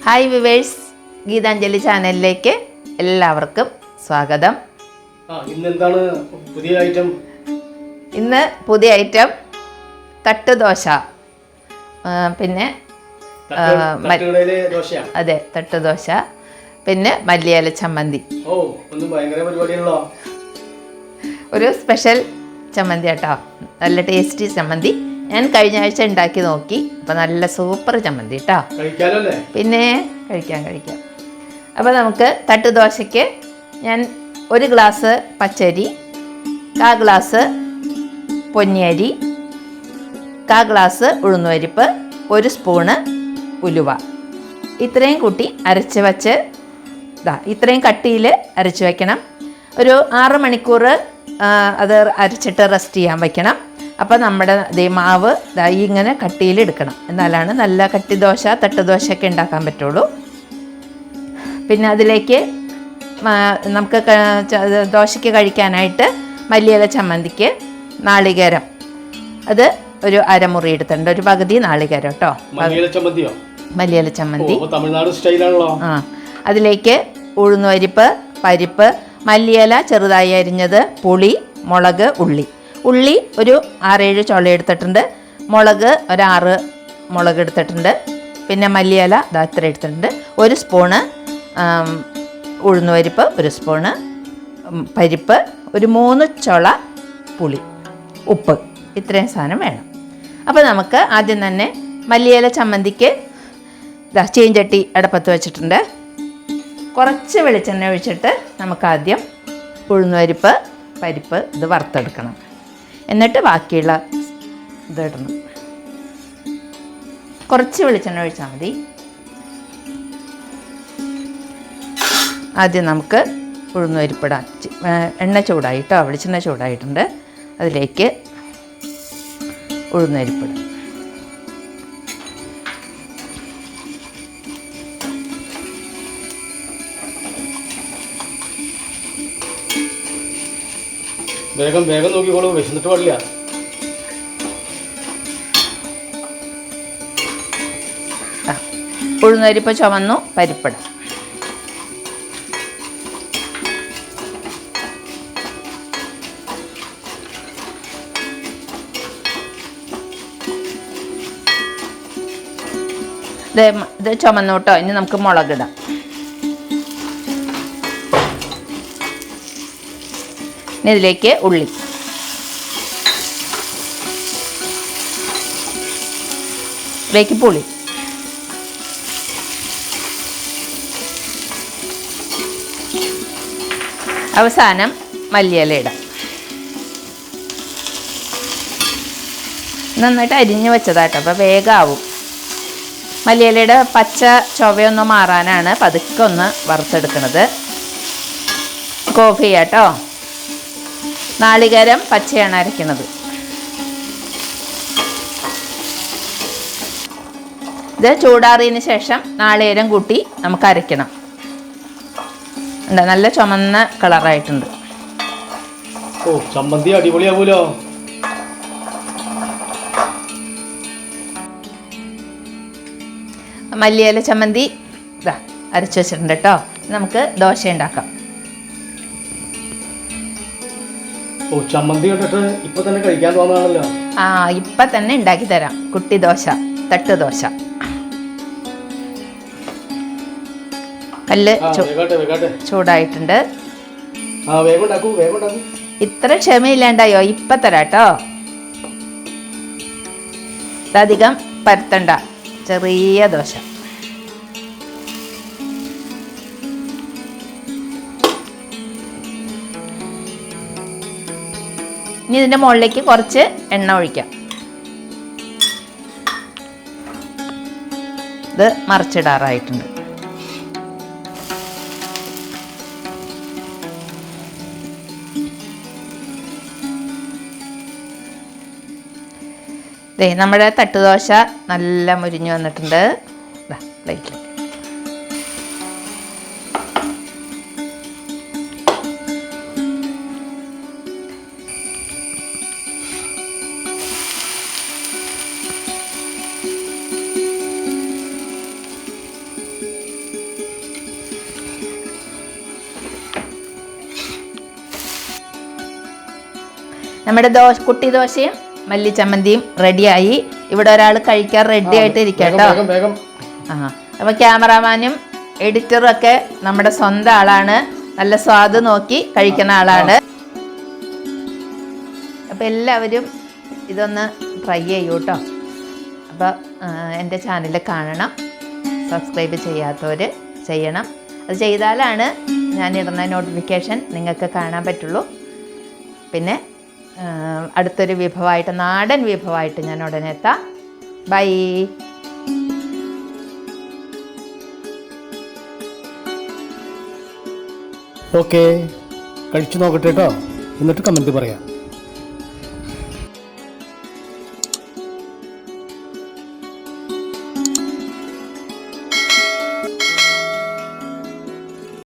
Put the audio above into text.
Hi viewers, Geethanjali ചാനലിലേക്ക് എല്ലാവർക്കും സ്വാഗതം. ഇന്ന് പുതിയ ഐറ്റം തട്ടുദോശ. പിന്നെ അതെ, തട്ടുദോശ, പിന്നെ മല്ലിയില ചമ്മന്തി. ഒരു സ്പെഷ്യൽ ചമ്മന്തി കേട്ടോ, നല്ല ടേസ്റ്റി ചമ്മന്തി. ഞാൻ കഴിഞ്ഞ ആഴ്ച ഉണ്ടാക്കി നോക്കി, അപ്പോൾ നല്ല സൂപ്പർ ചമ്മന്തി കേട്ടോ. പിന്നെ കഴിക്കാം. അപ്പോൾ നമുക്ക് തട്ടുദോശയ്ക്ക് ഞാൻ 1 ഗ്ലാസ് പച്ചരി, 1/4 ഗ്ലാസ് പൊന്നിയരി, 1/4 ഗ്ലാസ് ഉഴുന്നുപരിപ്പ്, 1 സ്പൂണ് ഉലുവ, ഇത്രയും കൂട്ടി അരച്ച് വച്ച് ഇത്രയും കട്ടിയിൽ അരച്ച് വയ്ക്കണം. ഒരു 6 മണിക്കൂർ അത് അരച്ചിട്ട് റെസ്റ്റ് ചെയ്യാൻ വയ്ക്കണം. അപ്പോൾ നമ്മുടെ മാവ് ഇങ്ങനെ കട്ടിയിലെടുക്കണം, എന്നാലാണ് നല്ല കട്ടി ദോശ തട്ടുദോശയൊക്കെ ഉണ്ടാക്കാൻ പറ്റുള്ളൂ. പിന്നെ അതിലേക്ക് നമുക്ക് ദോശയ്ക്ക് കഴിക്കാനായിട്ട് മല്ലിയില ചമ്മന്തിക്ക് നാളികേരം, അത് ഒരു അരമുറി എടുത്തിട്ടുണ്ട്, ഒരു പകുതി നാളികേരം കേട്ടോ. മല്ലിയില ചമ്മന്തി തമിഴ്നാട് സ്റ്റൈലാണല്ലോ. അതിലേക്ക് ഉഴുന്നുപരിപ്പ്, പരിപ്പ്, മല്ലിയില ചെറുതായി അരിഞ്ഞത്, പുളി, മുളക്, ഉള്ളി ഒരു 6-7 ചുള എടുത്തിട്ടുണ്ട്, മുളക് ഒരു 6 മുളക് എടുത്തിട്ടുണ്ട്, പിന്നെ മല്ലിയില ഇത്ര എടുത്തിട്ടുണ്ട്, 1 സ്പൂണ് ഉഴുന്നുപരിപ്പ്, 1 സ്പൂണ് പരിപ്പ്, ഒരു 3 ചുള പുളി, ഉപ്പ്, ഇത്രയും സാധനം വേണം. അപ്പോൾ നമുക്ക് ആദ്യം തന്നെ മല്ലിയില ചമ്മന്തിക്ക് ചീഞ്ചട്ടി അടുപ്പത്ത് വെച്ചിട്ടുണ്ട്. കുറച്ച് വെളിച്ചെണ്ണ ഒഴിച്ചിട്ട് നമുക്കാദ്യം ഉഴുന്നുപരിപ്പ്, പരിപ്പ് ഇത് വറുത്തെടുക്കണം. എന്നിട്ട് ബാക്കിയുള്ള ഇതിടണം. കുറച്ച് വെളിച്ചെണ്ണ ഒഴിച്ചാൽ മതി. ആദ്യം നമുക്ക് ഉഴുന്നുപരിപ്പിടാം. എണ്ണ ചൂടായിട്ടോ, വെളിച്ചെണ്ണ ചൂടായിട്ടുണ്ട്, അതിലേക്ക് ഉഴുന്നുപരിപ്പിടാം. വേഗം നോക്കിക്കോളൂ, വിശന്നിട്ട് പാടില്ല. ഉഴുന്നുപരിപ്പ് ചുവന്നു, പരിപ്പിടാം. ഇത് ചുമന്നു കേട്ടോ. ഇനി നമുക്ക് മുളകിടാം. ഇനി ഇതിലേക്ക് ഉള്ളി, ഇതിലേക്ക് പുളി, അവസാനം മല്ലിയില ഇടാം. നന്നായിട്ട് അരിഞ്ഞ് വെച്ചതാട്ടോ, അപ്പോൾ വേഗമാവും. മല്ലിയിലയുടെ പച്ച ചൊവയൊന്ന് മാറാനാണ് പതുക്കെ ഒന്ന് വറുത്തെടുക്കുന്നത്. കോഫി കേട്ടോ, നാളികേരം പച്ചയാണ് അരയ്ക്കുന്നത്. ഇത് ചൂടാറിയതിന് ശേഷം നാളികേരം കൂട്ടി നമുക്ക് അരയ്ക്കണം. നല്ല ചുമന്ന കളറായിട്ടുണ്ട്. ചമ്മന്തി അടിപൊളിയാവൂലോ. മല്ലിയില ചമ്മന്തി അരച്ച് വെച്ചിട്ടുണ്ട് കേട്ടോ. നമുക്ക് ദോശ ഉണ്ടാക്കാം. ചമ്മന്തി കണ്ടിട്ട് ഇപ്പൊ തന്നെ കഴിക്കാൻ തോന്നാണല്ലോ. ഇപ്പൊ തന്നെ ഉണ്ടാക്കി തരാം. കുട്ടി ദോശ, തട്ടുദോശ. കല്ല് ചൂടായിട്ടുണ്ട്. ഇത്ര ക്ഷമയില്ലാണ്ടായോ? ഇപ്പൊ തരാട്ടോ. ഇതധികം പരത്തണ്ട, ചെറിയ ദോശ. ഇനി ഇതിൻ്റെ മുകളിലേക്ക് കുറച്ച് എണ്ണ ഒഴിക്കാം. ഇത് മറിച്ചിടാറായിട്ടുണ്ട്. നമ്മുടെ തട്ടുദോശ നല്ല മുരിഞ്ഞു വന്നിട്ടുണ്ട്. പ്ലേറ്റിൽ നമ്മുടെ കുട്ടി ദോശയും മല്ലി ചമ്മന്തിയും റെഡിയായി. ഇവിടെ ഒരാൾ കഴിക്കാൻ റെഡി ആയിട്ട് ഇരിക്കട്ടോ. അപ്പോൾ ക്യാമറാമാനും എഡിറ്ററും ഒക്കെ നമ്മുടെ സ്വന്തം ആളാണ്. നല്ല സ്വാദ് നോക്കി കഴിക്കുന്ന ആളാണ്. അപ്പോൾ എല്ലാവരും ഇതൊന്ന് ട്രൈ ചെയ്യൂ കേട്ടോ. അപ്പോൾ എൻ്റെ ചാനൽ കാണണം. സബ്സ്ക്രൈബ് ചെയ്യാത്തവർ ചെയ്യണം. അത് ചെയ്താലാണ് ഞാനിടുന്ന നോട്ടിഫിക്കേഷൻ നിങ്ങൾക്ക് കാണാൻ പറ്റുള്ളൂ. പിന്നെ അടുത്തൊരു വിഭവമായിട്ട്, നാടൻ വിഭവമായിട്ട് ഞാൻ ഉടനെ എത്താം. ബൈ. ഓക്കെ, കഴിച്ചു നോക്കട്ടെ കേട്ടോ, എന്നിട്ട് കമൻറ്റ് പറയാം.